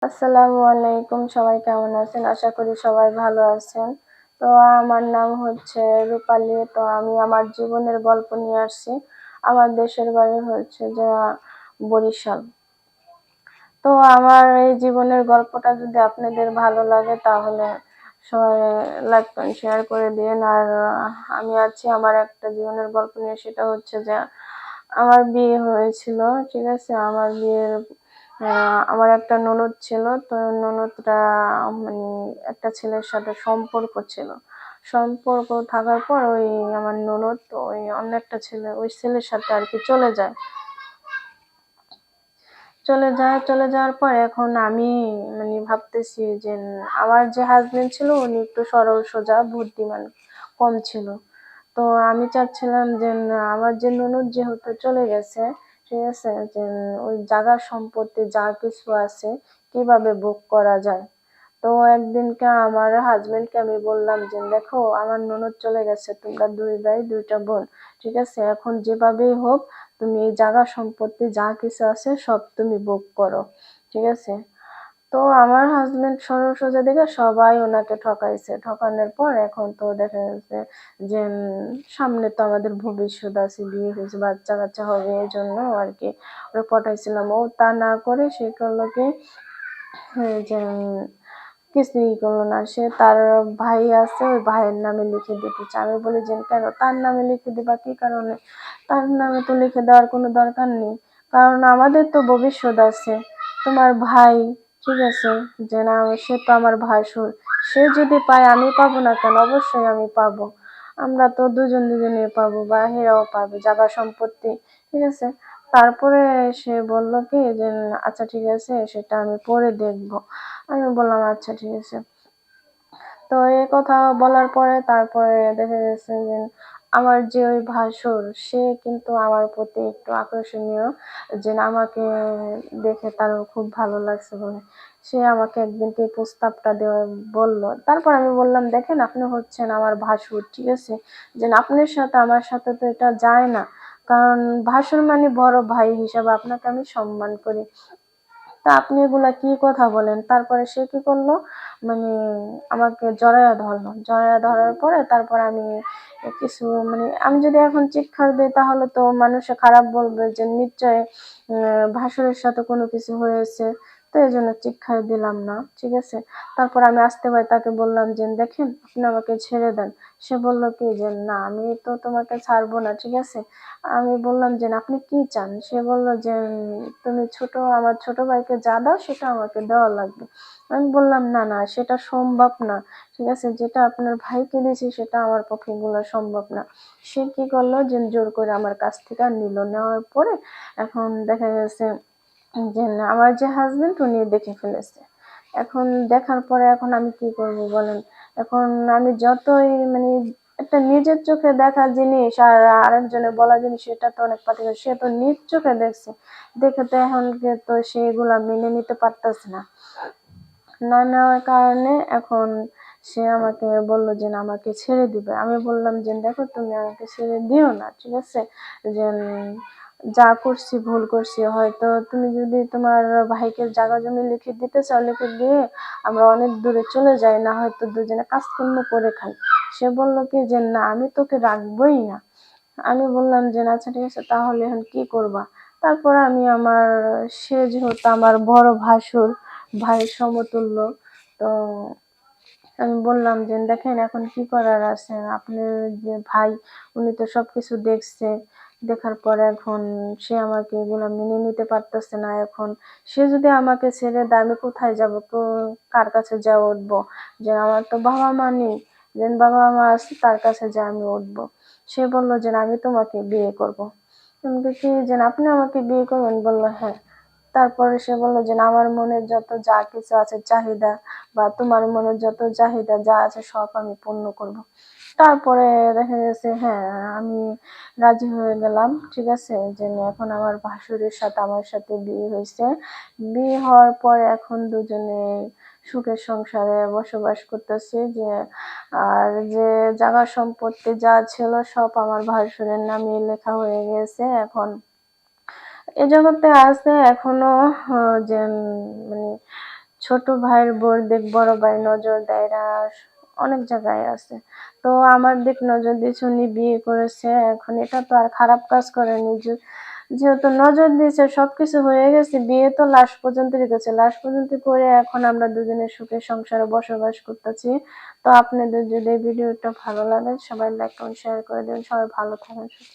আসসালামু আলাইকুম, সবাই কেমন আছেন? আশা করি সবাই ভালো আছেন। তো আমার নাম হচ্ছে রূপালী। তো আমি আমার জীবনের গল্প নিয়ে আসছি। আমার দেশের বাড়ি হচ্ছে যে বরিশাল। তো আমার এই জীবনের গল্পটা যদি আপনাদের ভালো লাগে তাহলে সবাই লাইক করেন, শেয়ার করে দিন। আর আমি আছি আমার একটা জীবনের গল্প নিয়ে, সেটা হচ্ছে যে আমার বিয়ে হয়েছিল। ঠিক আছে, আমার বিয়ের আমার একটা ননদ ছিল। তো ননদটা মানে একটা ছেলের সাথে সম্পর্ক ছিল। সম্পর্ক থাকার পর ওই আমার ননদ ওই অন্য একটা ছেলে ওই ছেলের সাথে আর কি চলে যাওয়ার পর এখন আমি মানে ভাবতেছি যে আমার যে হাজবেন্ড ছিল উনি একটু সরল সোজা বুদ্ধিমান কম ছিল। তো আমি চাচ্ছিলাম যে আমার যে ননদ যেহেতু চলে গেছে, ঠিক আছে, যে ওই জায়গা সম্পত্তি যা কিছু আছে কিভাবে ভোগ করা যায়। তো একদিনকে আমার হাজবেন্ডকে আমি বললাম যে দেখো, আমার ননদ চলে গেছে, তোমরা দুই ভাই দুইটা বোন, ঠিক আছে, এখন যেভাবেই হোক তুমি এই জায়গা সম্পত্তি যা কিছু আছে সব তুমি ভোগ করো, ঠিক আছে। তো আমার হাজবেন্ড সরল সোজা দেখে সবাই ওনাকে ঠকাইছে। ঠকানোর পর এখন তো দেখা যাচ্ছে যে সামনে তো আমাদের ভবিষ্যৎ আছে, বিয়ে হয়েছে, বাচ্চা কাচ্চা হবে, এই জন্য আর কি ওরা পটাইছিলাম। ও তা না করে সে করলো কি, যে কিছুই করলো না, সে তার ভাই আছে ওই ভাইয়ের নামে লিখে দিতে চায়। আমি বলি যে কেন তার নামে লিখে দিবা, কি কারণে? তার নামে তো লিখে দেওয়ার কোনো দরকার নেই, কারণ আমাদের তো ভবিষ্যৎ আছে। তোমার ভাই, ঠিক আছে, যে না সে তো আমার ভাসুর, সে যদি পায় আমি পাবো না কেন? অবশ্যই আমি পাবো। আমরা তো দুজনে পাবো, বা হেরাও পাবে জায়গা সম্পত্তি, ঠিক আছে। তারপরে সে বলল কি যে আচ্ছা ঠিক আছে, সেটা আমি পরে দেখবো। আমি বললাম আচ্ছা ঠিক আছে। তো এই কথা বলার পরে তারপরে দেখা গেছে যে আমার যে ওই ভাসুর সে কিন্তু আমার প্রতি একটু আকর্ষণীয়, যে আমাকে দেখে তার খুব ভালো লাগছে বলে সে আমাকে একদিনকে এই প্রস্তাবটা দেওয়া বলল। তারপর আমি বললাম দেখেন, আপনি হচ্ছেন আমার ভাসুর, ঠিক আছে, যে আপনার সাথে আমার সাথে তো এটা যায় না, কারণ ভাসুর মানে বড় ভাই হিসাবে আপনাকে আমি সম্মান করি। তা আপনি এগুলা কি কথা বলেন? তারপরে সে কি করলো, মানে আমাকে জড়াইয়া ধরলো। জড়াইয়া ধরার পরে তারপর আমি কিছু মানে আমি যদি এখন চিৎকার দিই তাহলে তো মানুষে খারাপ বলবে যে নিশ্চয় ভাসুরের সাথে কোনো কিছু হয়েছে। তো এই জন্য চিৎকার দিলাম না, ঠিক আছে। তারপর আমি আসতে পারি তাকে বললাম যে দেখেন, আপনি আমাকে ছেড়ে দেন। সে বলল কি যে না, আমি তো তোমাকে ছাড়বো না, ঠিক আছে। আমি বললাম যে আপনি কি চান? সে বলল যে তুমি আমার ছোট ভাইকে যা দাও সেটা আমাকে দেওয়া লাগবে। আমি বললাম না না, সেটা সম্ভব না, ঠিক আছে, যেটা আপনার ভাইকে দিয়েছি সেটা আমার পক্ষে এগুলো সম্ভব না। সে কি করলো যে জোর করে আমার কাছ থেকে নিল। নেওয়ার পরে এখন দেখা গেছে যে আমার যে হাজবেন্ড উনি দেখে ফেলেছে। এখন দেখার পরে এখন আমি কি করব বলেন? এখন আমি যতই মানে একটা নিজের চোখে দেখা জিনিস আর আরেকজনের বলা জিনিস, সেটা তো অনেক পার্থক্য। সে তো নিজ চোখে দেখছে, দেখে তো এখন তো সে এগুলা মেনে নিতে পারতেছে না। না নেওয়ার কারণে এখন সে আমাকে বলল যে আমাকে ছেড়ে দিবে। আমি বললাম যে দেখো, তুমি আমাকে ছেড়ে দিও না, ঠিক আছে, যে যা করছি ভুল করছি, হয়তো তুমি যদি তোমার ভাইকে জায়গা জমি লিখে দিতে চাও, লিখে দিয়ে আমরা অনেক দূরে চলে যাই, না হয়তো দুজনে কাজকর্ম করে খাই। সে বলল কি যে না, আমি তোকে রাখবোই না। আমি বললাম যে আচ্ছা ঠিক আছে, তাহলে এখন কি করবা? তারপর আমি সে যেহেতু আমার বড় ভাসুর, ভাইয়ের সমতুল্য, তো আমি বললাম যে দেখেন এখন কি করার আছে, আপনার যে ভাই উনি তো সবকিছু দেখছে, দেখার পরে এখন সে আমাকে এগুলো মেনে নিতে পারতেছে না। এখন সে যদি আমাকে ছেড়ে দেয় আমি কোথায় যাব, তো কার কাছে যা উঠবো? যে আমার তো বাবা মা নেই, যে বাবা মা আছে তার কাছে যা আমি উঠবো? সে বলল যে আমি তোমাকে বিয়ে করব। আমি কি যে আপনি আমাকে বিয়ে করবেন? বললো হ্যাঁ। তারপরে সে বলল যে আমার মনের যত যা কিছু আছে চাহিদা, বা তোমার মনের যত চাহিদা যা আছে সব আমি পূর্ণ করব। তারপরে দেখা গেছে হ্যাঁ, আমি রাজি হয়ে গেলাম, ঠিক আছে, যে এখন আমার ভাসুরের সাথে আমার সাথে বিয়ে হয়েছে। বিয়ে হওয়ার পরে এখন দুজনে সুখের সংসারে বসবাস করতেছি। যে আর যে জায়গা সম্পত্তি যা ছিল সব আমার ভাসুরের নামে লেখা হয়ে গেছে। এখন এ জগতে আছে এখনো যে মানে ছোট ভাইয়ের বোর দিক বড় ভাই নজর দেয় না, অনেক জায়গায় আছে। তো আমার দিক নজর দিয়েছে, উনি বিয়ে করেছে, এখন এটা তো আর খারাপ কাজ করেনি, যেহেতু নজর দিয়েছে সবকিছু হয়ে গেছে, বিয়ে তো লাস্ট পর্যন্ত রেখেছে, লাস্ট পর্যন্ত করে এখন আমরা দুজনে সুখে সংসারে বসবাস করতেছি। তো আপনাদের যদি এই ভিডিওটা ভালো লাগে সবাই লাইক কমেন্ট শেয়ার করে দেবেন। সবাই ভালো থাকেন, সুস্থ